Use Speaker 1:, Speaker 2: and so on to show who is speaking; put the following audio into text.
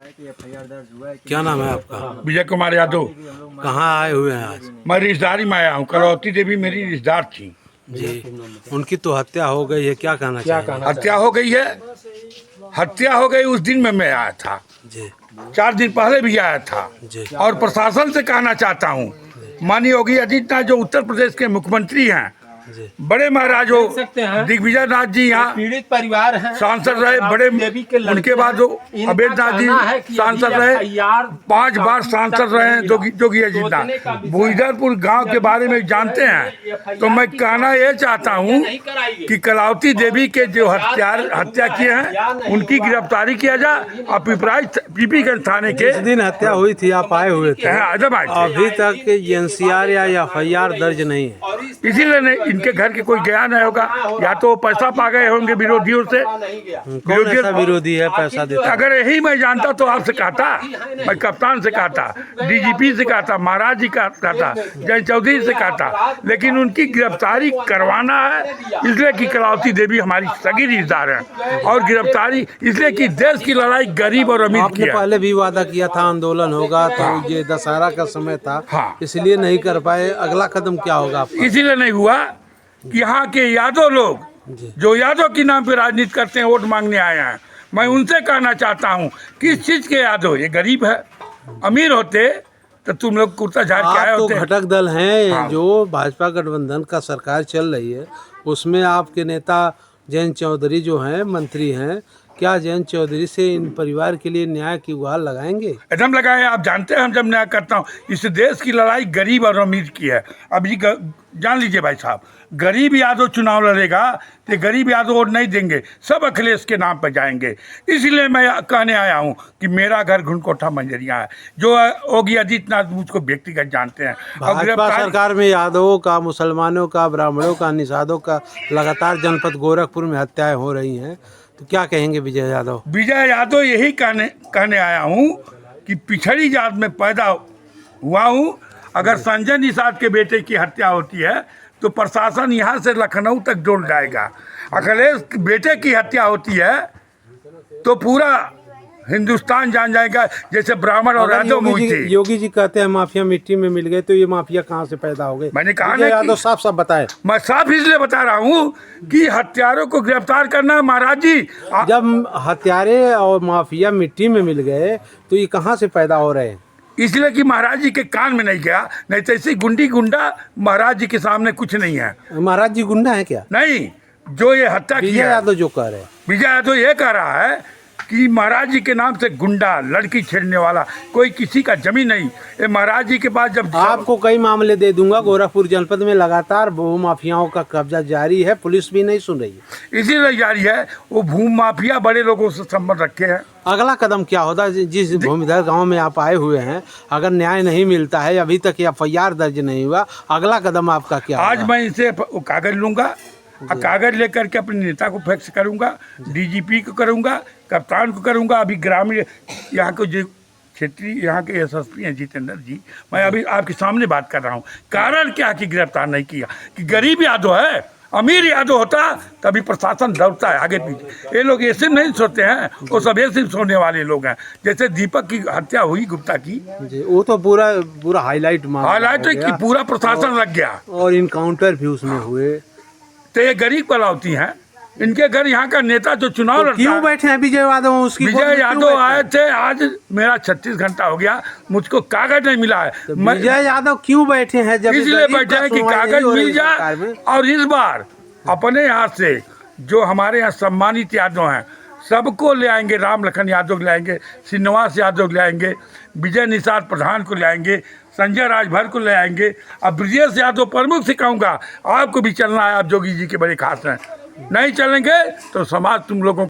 Speaker 1: क्या नाम है आपका?
Speaker 2: विजय कुमार यादव।
Speaker 1: कहाँ आए हुए हैं आज?
Speaker 2: मैं रिश्तेदारी में आया हूँ। कलौती देवी मेरी रिश्तेदार थी
Speaker 1: जी, उनकी तो हत्या हो गई है, क्या कहना चाहिए?
Speaker 2: हत्या हो गई है। हत्या हो गई उस दिन में मैं आया था,
Speaker 1: जी
Speaker 2: 4 दिन पहले भी आया था।
Speaker 1: जी
Speaker 2: और प्रशासन से कहना चाहता हूँ, माननीय योगी आदित्यनाथ जो उत्तर प्रदेश के मुख्यमंत्री हैं,
Speaker 1: जी
Speaker 2: बड़े महाराज हो दिग्विजय नाथ जी यहाँ
Speaker 3: पीड़ित परिवार है,
Speaker 2: सांसद रहे, बड़े उनके बाद जो अबेद नाथ जी सांसद रहे, 5 बार सांसद रहे हैं योगी आदित्यनाथ। भूइधरपुर गांव के बारे में जानते हैं। तो मैं कहना ये चाहता हूँ कि कलौती देवी के जो हत्या किए हैं उनकी गिरफ्तारी किया जाए। और पीपीगंज थाने के
Speaker 1: जिस दिन हत्या हुई थी आप आए हुए थे, अभी तक एनसीआर या एफआईआर दर्ज नहीं है,
Speaker 2: इसीलिए नहीं, इनके घर के कोई गया नहीं होगा, या तो वो पैसा पा गए होंगे विरोधियों से।
Speaker 1: कौन ऐसा विरोधी है पैसा देता?
Speaker 2: अगर यही मैं जानता तो आपसे कहता, मैं कप्तान से कहता, डीजीपी से कहता, महाराज जी का कहता, जय चौधरी से कहता। लेकिन उनकी गिरफ्तारी करवाना है इसलिए कि कलौती देवी हमारी सगी रिश्तेदार है, और गिरफ्तारी इसलिए कि देश की लड़ाई गरीब और अमीर की
Speaker 1: आपने
Speaker 2: है।
Speaker 1: पहले भी वादा किया था आंदोलन होगा, तो ये दशहरा का समय था, इसलिए नहीं कर पाए। अगला कदम क्या होगा आपका?
Speaker 2: इसीलिए नहीं हुआ कि यहाँ के यादव लोग जो यादव के नाम पे राजनीति करते हैं, वोट मांगने आए हैं। मैं उनसे कहना चाहता हूँ, किस चीज के यादव? ये गरीब है। अमीर होते तो तुम लोग कुर्ता झाड़ के आए
Speaker 1: आप तो
Speaker 2: होते।
Speaker 1: घटक दल हैं।
Speaker 2: हाँ।
Speaker 1: जो भाजपा गठबंधन का सरकार चल रही है, उसमें आपके नेता जयंत चौधरी जो हैं, मंत्री हैं, क्या जयंत चौधरी से इन परिवार के लिए न्याय की गुहार लगाएंगे?
Speaker 2: एकदम लगाए। आप जानते हैं हम जब न्याय करता हूँ, इस देश की लड़ाई गरीब और अमीर की है। अभी जान लीजिए भाई साहब, गरीब यादव चुनाव लड़ेगा तो गरीब यादव वोट नहीं देंगे, सब अखिलेश के नाम पर जाएंगे। इसलिए मैं कहने आया हूँ कि मेरा घर घुनकोठा मंजरिया है। जो योगी आदित्यनाथ मुझको व्यक्तिगत जानते हैं।
Speaker 1: भाजपा सरकार में यादवों का, मुसलमानों का, ब्राह्मणों का, निषादों का लगातार जनपद गोरखपुर में हत्याएं हो रही हैं, तो क्या कहेंगे विजय यादव?
Speaker 2: विजय यादव यही कहने आया हूँ कि पिछड़ी जात में पैदा हुआ हूँ। अगर संजय निषाद के बेटे की हत्या होती है तो प्रशासन यहाँ से लखनऊ तक डोल जाएगा। अखिलेश के बेटे की हत्या होती है तो पूरा हिंदुस्तान जान जाएगा, जैसे ब्राह्मण और यादव में हुई थी।
Speaker 1: योगी जी कहते हैं माफिया मिट्टी में मिल गए, तो ये माफिया कहाँ से पैदा हो गए?
Speaker 2: मैंने कहा
Speaker 1: विजय यादव साफ साफ बताए।
Speaker 2: मैं साफ इसलिए बता रहा हूँ कि हत्यारों को गिरफ्तार करना महाराज जी।
Speaker 1: जब हत्यारे और माफिया मिट्टी में मिल गए तो ये कहाँ से पैदा हो रहे हैं?
Speaker 2: इसलिए कि महाराज जी के कान में नहीं गया, नहीं तो ऐसे गुंडा महाराज जी के सामने कुछ नहीं है।
Speaker 1: महाराज जी गुंडा है क्या?
Speaker 2: नहीं, जो ये हत्या की
Speaker 1: विजय
Speaker 2: है,
Speaker 1: यादव जो कह रहे हैं,
Speaker 2: विजय यादव ये कह रहा है कि महाराज जी के नाम से गुंडा, लड़की छेड़ने वाला कोई किसी का जमीन नहीं। ये महाराज जी के पास जब
Speaker 1: आपको कई मामले दे दूंगा। गोरखपुर जनपद में लगातार भू माफियाओं का कब्जा जारी है, पुलिस भी नहीं सुन रही है।
Speaker 2: इसीलिए जारी है, वो भूमि माफिया बड़े लोगों से संबंध रखे हैं।
Speaker 1: अगला कदम क्या होगा? जिस भूमिधर गांव में आप आए हुए हैं, अगर न्याय नहीं मिलता है, अभी तक एफआईआर दर्ज नहीं हुआ, अगला कदम आपका क्या होगा?
Speaker 2: आज मैं इनसे कागज लूंगा और कागज लेकर के अपने नेता को फैक्स करूंगा, डीजीपी को करूंगा, कप्तान को करूंगा। अभी ग्रामीण यहाँ को जो क्षेत्रीय यहाँ के एसएसपी हैं जितेंद्र जी, मैं अभी आपके सामने बात कर रहा हूँ। कारण क्या कि गिरफ्तार नहीं किया? कि गरीब यादव है, अमीर यादव होता तभी प्रशासन दौड़ता है आगे पीछे। ये लोग ऐसे नहीं सोचते हैं, वो सब ऐसे सोने वाले लोग हैं। जैसे दीपक की हत्या हुई गुप्ता की,
Speaker 1: वो तो पूरा हाईलाइट
Speaker 2: हाईलाइट कि पूरा प्रशासन लग गया
Speaker 1: और इनकाउंटर भी उसमें हुए।
Speaker 2: तो ये गरीब कलौती हैं। इनके घर यहाँ का नेता जो चुनाव लड़ता
Speaker 1: क्यों बैठे हैं विजय यादव? उसकी
Speaker 2: विजय यादव आए थे, आज मेरा 36 घंटा हो गया, मुझको कागज नहीं मिला है।
Speaker 1: विजय यादव क्यों बैठे हैं? जब
Speaker 2: इसलिए बैठे हैं कि कागज मिल जाए। और इस बार अपने यहाँ से जो हमारे यहाँ सम्मानित यादव हैं सबको ले आएंगे। राम लखन यादव ले आएंगे, श्रीनिवास यादव ले आएंगे, विजय निषाद प्रधान को ले आएंगे, संजय राजभर को ले आएंगे। अब ब्रजेश यादव प्रमुख से कहूँगा आपको भी चलना है, आप जोगी जी के बड़े खास हैं। नहीं चलेंगे तो समाज तुम लोगों